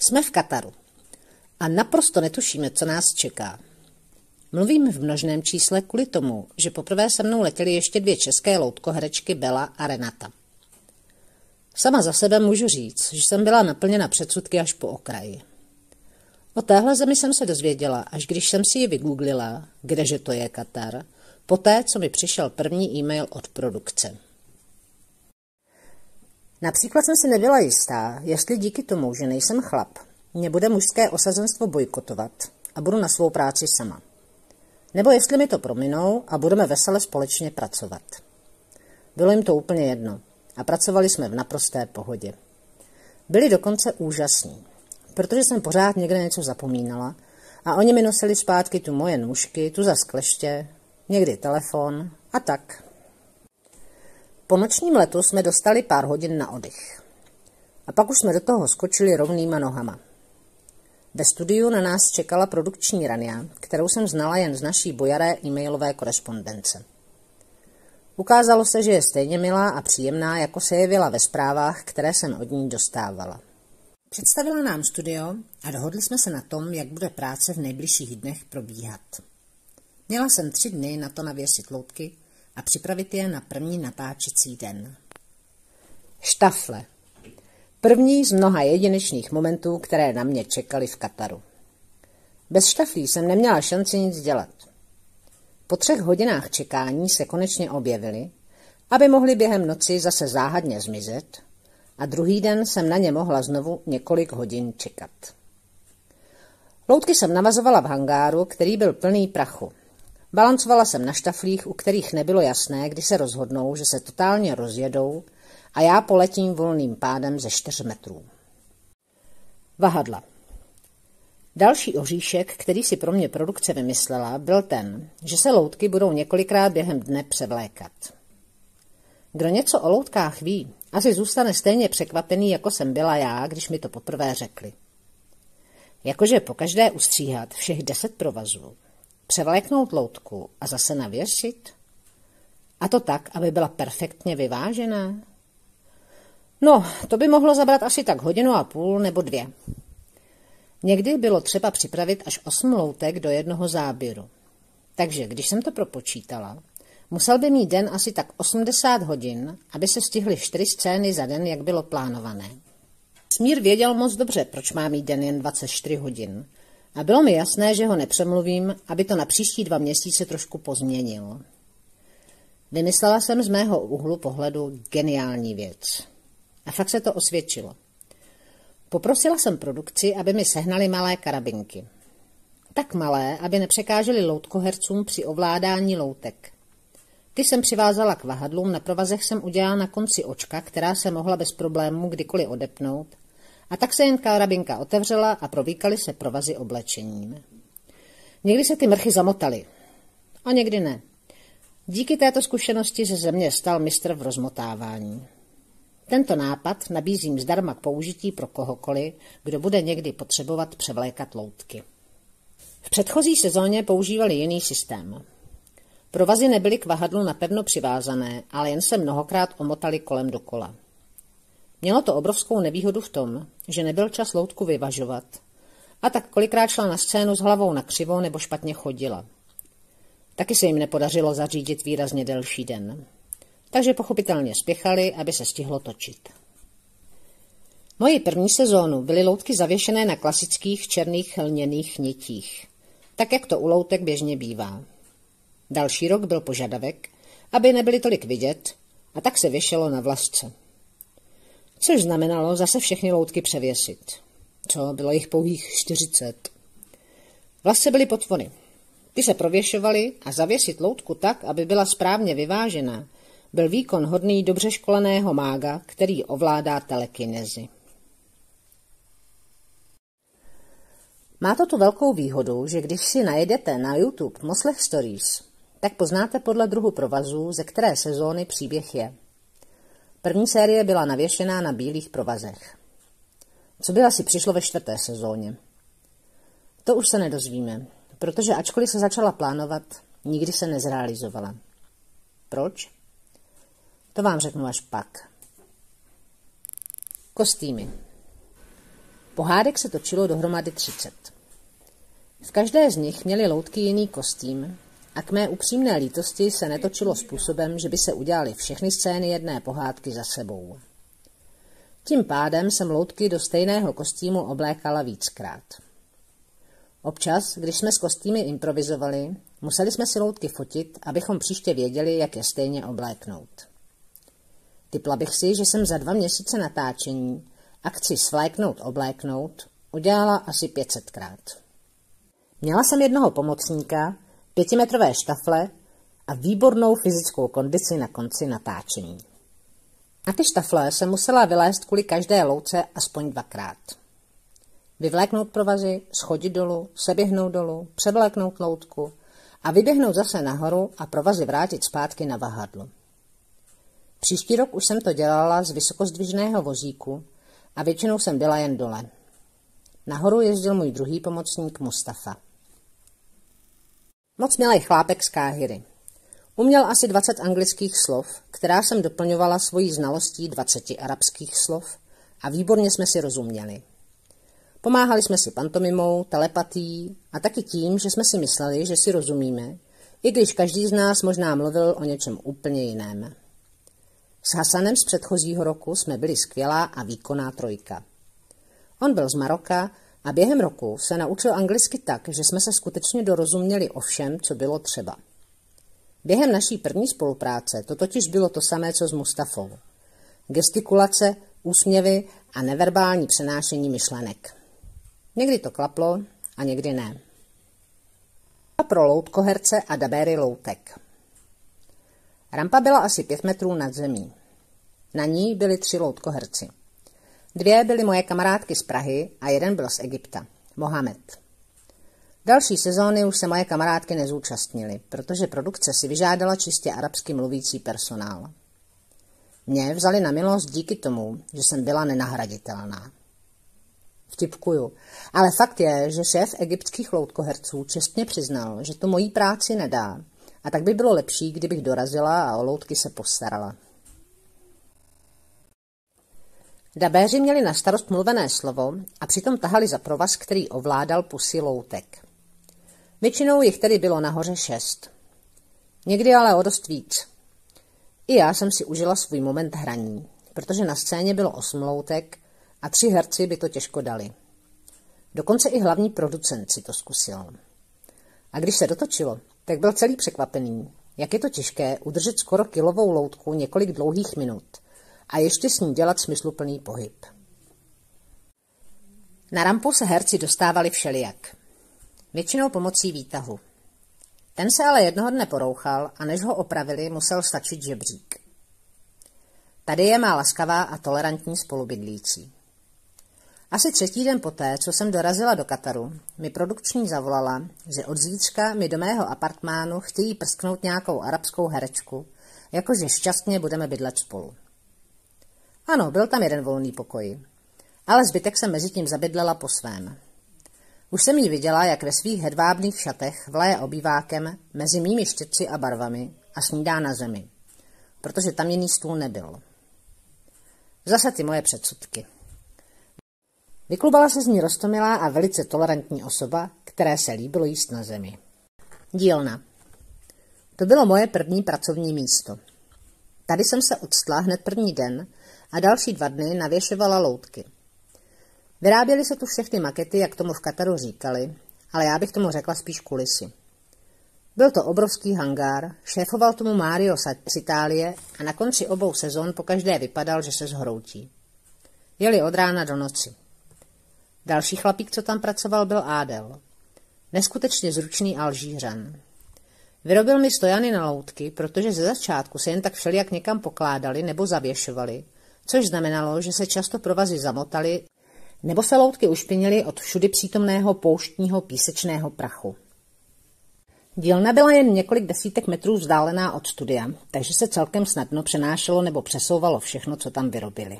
Jsme v Kataru a naprosto netušíme, co nás čeká. Mluvím v množném čísle kvůli tomu, že poprvé se mnou letěly ještě 2 české loutkoherečky Bela a Renata. Sama za sebe můžu říct, že jsem byla naplněna předsudky až po okraji. O téhle zemi jsem se dozvěděla, až když jsem si ji vygooglila, kdeže to je Katar, poté, co mi přišel první e-mail od produkce. Například jsem si nebyla jistá, jestli díky tomu, že nejsem chlap, mě bude mužské osazenstvo bojkotovat a budu na svou práci sama. Nebo jestli mi to prominou a budeme vesele společně pracovat. Bylo jim to úplně jedno a pracovali jsme v naprosté pohodě. Byli dokonce úžasní, protože jsem pořád někde něco zapomínala a oni mi nosili zpátky tu moje nůžky, tu zas kleště, někdy telefon a tak. Po nočním letu jsme dostali pár hodin na oddych. A pak už jsme do toho skočili rovnýma nohama. Ve studiu na nás čekala produkční Rania, kterou jsem znala jen z naší bojaré e-mailové korespondence. Ukázalo se, že je stejně milá a příjemná, jako se jevila ve zprávách, které jsem od ní dostávala. Představila nám studio a dohodli jsme se na tom, jak bude práce v nejbližších dnech probíhat. Měla jsem 3 dny na to navěsit loutky a připravit je na první natáčecí den. Štafle. První z mnoha jedinečných momentů, které na mě čekaly v Kataru. Bez štaflí jsem neměla šanci nic dělat. Po 3 hodinách čekání se konečně objevili, aby mohli během noci zase záhadně zmizet a druhý den jsem na ně mohla znovu několik hodin čekat. Loutky jsem navazovala v hangáru, který byl plný prachu. Balancovala jsem na štaflích, u kterých nebylo jasné, kdy se rozhodnou, že se totálně rozjedou a já poletím volným pádem ze 4 metrů. Vahadla. Další oříšek, který si pro mě produkce vymyslela, byl ten, že se loutky budou několikrát během dne převlékat. Kdo něco o loutkách ví, asi zůstane stejně překvapený, jako jsem byla já, když mi to poprvé řekli. Jakože pokaždé ustříhat všech 10 provazů, převléknout loutku a zase navěsit? A to tak, aby byla perfektně vyvážená? No, to by mohlo zabrat asi tak 1,5 hodiny nebo 2. Někdy bylo třeba připravit až 8 loutek do jednoho záběru. Takže když jsem to propočítala, musel by mít den asi tak 80 hodin, aby se stihly 4 scény za den, jak bylo plánované. Smír věděl moc dobře, proč má mít den jen 24 hodin. A bylo mi jasné, že ho nepřemluvím, aby to na příští 2 měsíce trošku pozměnil. Vymyslela jsem z mého úhlu pohledu geniální věc. A fakt se to osvědčilo. Poprosila jsem produkci, aby mi sehnali malé karabinky. Tak malé, aby nepřekážely loutkohercům při ovládání loutek. Ty jsem přivázala k vahadlům, na provazech jsem udělala na konci očka, která se mohla bez problémů kdykoliv odepnout, a tak se jen karabinka otevřela a provlíkaly se provazy oblečením. Někdy se ty mrchy zamotaly, a někdy ne. Díky této zkušenosti se ze mě stal mistr v rozmotávání. Tento nápad nabízím zdarma k použití pro kohokoliv, kdo bude někdy potřebovat převlékat loutky. V předchozí sezóně používali jiný systém. Provazy nebyly k vahadlu napevno přivázané, ale jen se mnohokrát omotali kolem dokola. Mělo to obrovskou nevýhodu v tom, že nebyl čas loutku vyvažovat, a tak kolikrát šla na scénu s hlavou nakřivo nebo špatně chodila. Taky se jim nepodařilo zařídit výrazně delší den. Takže pochopitelně spěchali, aby se stihlo točit. Moji první sezónu byly loutky zavěšené na klasických černých lněných nitích, tak jak to u loutek běžně bývá. Další rok byl požadavek, aby nebyly tolik vidět, a tak se věšelo na vlasce. Což znamenalo zase všechny loutky převěsit. Co, bylo jich pouhých 40. Vlasce byly potvory. Ty se prověšovaly a zavěsit loutku tak, aby byla správně vyvážená, byl výkon hodný dobře školeného mága, který ovládá telekinezi. Má to tu velkou výhodu, že když si najedete na YouTube Moslech Stories, tak poznáte podle druhu provazů, ze které sezóny příběh je. První série byla navěšená na bílých provazech. Co by asi přišlo ve 4. sezóně? To už se nedozvíme, protože ačkoliv se začala plánovat, nikdy se nezrealizovala. Proč? To vám řeknu až pak. Kostýmy. Pohádek se točilo dohromady 30. V každé z nich měly loutky jiný kostým a k mé upřímné lítosti se netočilo způsobem, že by se udělaly všechny scény jedné pohádky za sebou. Tím pádem jsem loutky do stejného kostýmu oblékala víckrát. Občas, když jsme s kostýmy improvizovali, museli jsme si loutky fotit, abychom příště věděli, jak je stejně obléknout. Tipla bych si, že jsem za 2 měsíce natáčení akci svléknout obléknout udělala asi 500krát. Měla jsem jednoho pomocníka, 5metrové štafle a výbornou fyzickou kondici na konci natáčení. Na ty štafle jsem musela vylézt kvůli každé louce aspoň 2krát. Vyvléknout provazy, schodit dolů, seběhnout dolů, převléknout loutku a vyběhnout zase nahoru a provazy vrátit zpátky na vahadlo. Příští rok už jsem to dělala z vysokozdvižného vozíku a většinou jsem byla jen dole. Nahoru jezdil můj druhý pomocník Mustafa. Moc milý chlápek z Káhiry. Uměl asi 20 anglických slov, která jsem doplňovala svojí znalostí 20 arabských slov a výborně jsme si rozuměli. Pomáhali jsme si pantomimou, telepatií a taky tím, že jsme si mysleli, že si rozumíme, i když každý z nás možná mluvil o něčem úplně jiném. S Hasanem z předchozího roku jsme byli skvělá a výkonná trojka. On byl z Maroka a během roku se naučil anglicky tak, že jsme se skutečně dorozuměli o všem, co bylo třeba. Během naší první spolupráce to totiž bylo to samé, co s Mustafou. Gestikulace, úsměvy a neverbální přenášení myšlenek. Někdy to klaplo a někdy ne. A pro loutkoherce a dabéry loutek. Rampa byla asi 5 metrů nad zemí. Na ní byli 3 loutkoherci. 2 byly moje kamarádky z Prahy a 1 byl z Egypta, Mohamed. Další sezóny už se moje kamarádky nezúčastnily, protože produkce si vyžádala čistě arabsky mluvící personál. Mě vzali na milost díky tomu, že jsem byla nenahraditelná. Vtipkuju, ale fakt je, že šéf egyptských loutkoherců čestně přiznal, že to mojí práci nedá a tak by bylo lepší, kdybych dorazila a o loutky se postarala. Dabéři měli na starost mluvené slovo a přitom tahali za provaz, který ovládal pusy loutek. Většinou jich tedy bylo nahoře 6. Někdy ale o dost víc. I já jsem si užila svůj moment hraní, protože na scéně bylo 8 loutek a 3 herci by to těžko dali. Dokonce i hlavní producent si to zkusil. A když se dotočilo, tak byl celý překvapený, jak je to těžké udržet skoro kilovou loutku několik dlouhých minut a ještě s ní dělat smysluplný pohyb. Na rampu se herci dostávali všelijak. Většinou pomocí výtahu. Ten se ale jednoho dne porouchal a než ho opravili, musel stačit žebřík. Tady je má laskavá a tolerantní spolubydlící. Asi 3. den poté, co jsem dorazila do Kataru, mi produkční zavolala, že od zítřka mi do mého apartmánu chtějí prsknout nějakou arabskou herečku, jakože šťastně budeme bydlet spolu. Ano, byl tam jeden volný pokoj, ale zbytek jsem mezi tím zabydlela po svém. Už jsem jí viděla, jak ve svých hedvábných šatech vlaje obývákem mezi mými štětci a barvami a snídá na zemi, protože tam jiný stůl nebyl. Zase ty moje předsudky. Vyklubala se z ní roztomilá a velice tolerantní osoba, které se líbilo jíst na zemi. Dílna. To bylo moje první pracovní místo. Tady jsem se odstla hned první den a další 2 dny navěšovala loutky. Vyráběly se tu všechny makety, jak tomu v Kataru říkali, ale já bych tomu řekla spíš kulisy. Byl to obrovský hangár, šéfoval tomu Mario z Itálie a na konci obou sezon pokaždé vypadal, že se zhroutí. Jeli od rána do noci. Další chlapík, co tam pracoval, byl Adel. Neskutečně zručný Alžířan. Vyrobil mi stojany na loutky, protože ze začátku se jen tak všelijak někam pokládali nebo zavěšovali, což znamenalo, že se často provazy zamotaly nebo se loutky ušpinily od všudy přítomného pouštního písečného prachu. Dílna byla jen několik desítek metrů vzdálená od studia, takže se celkem snadno přenášelo nebo přesouvalo všechno, co tam vyrobili.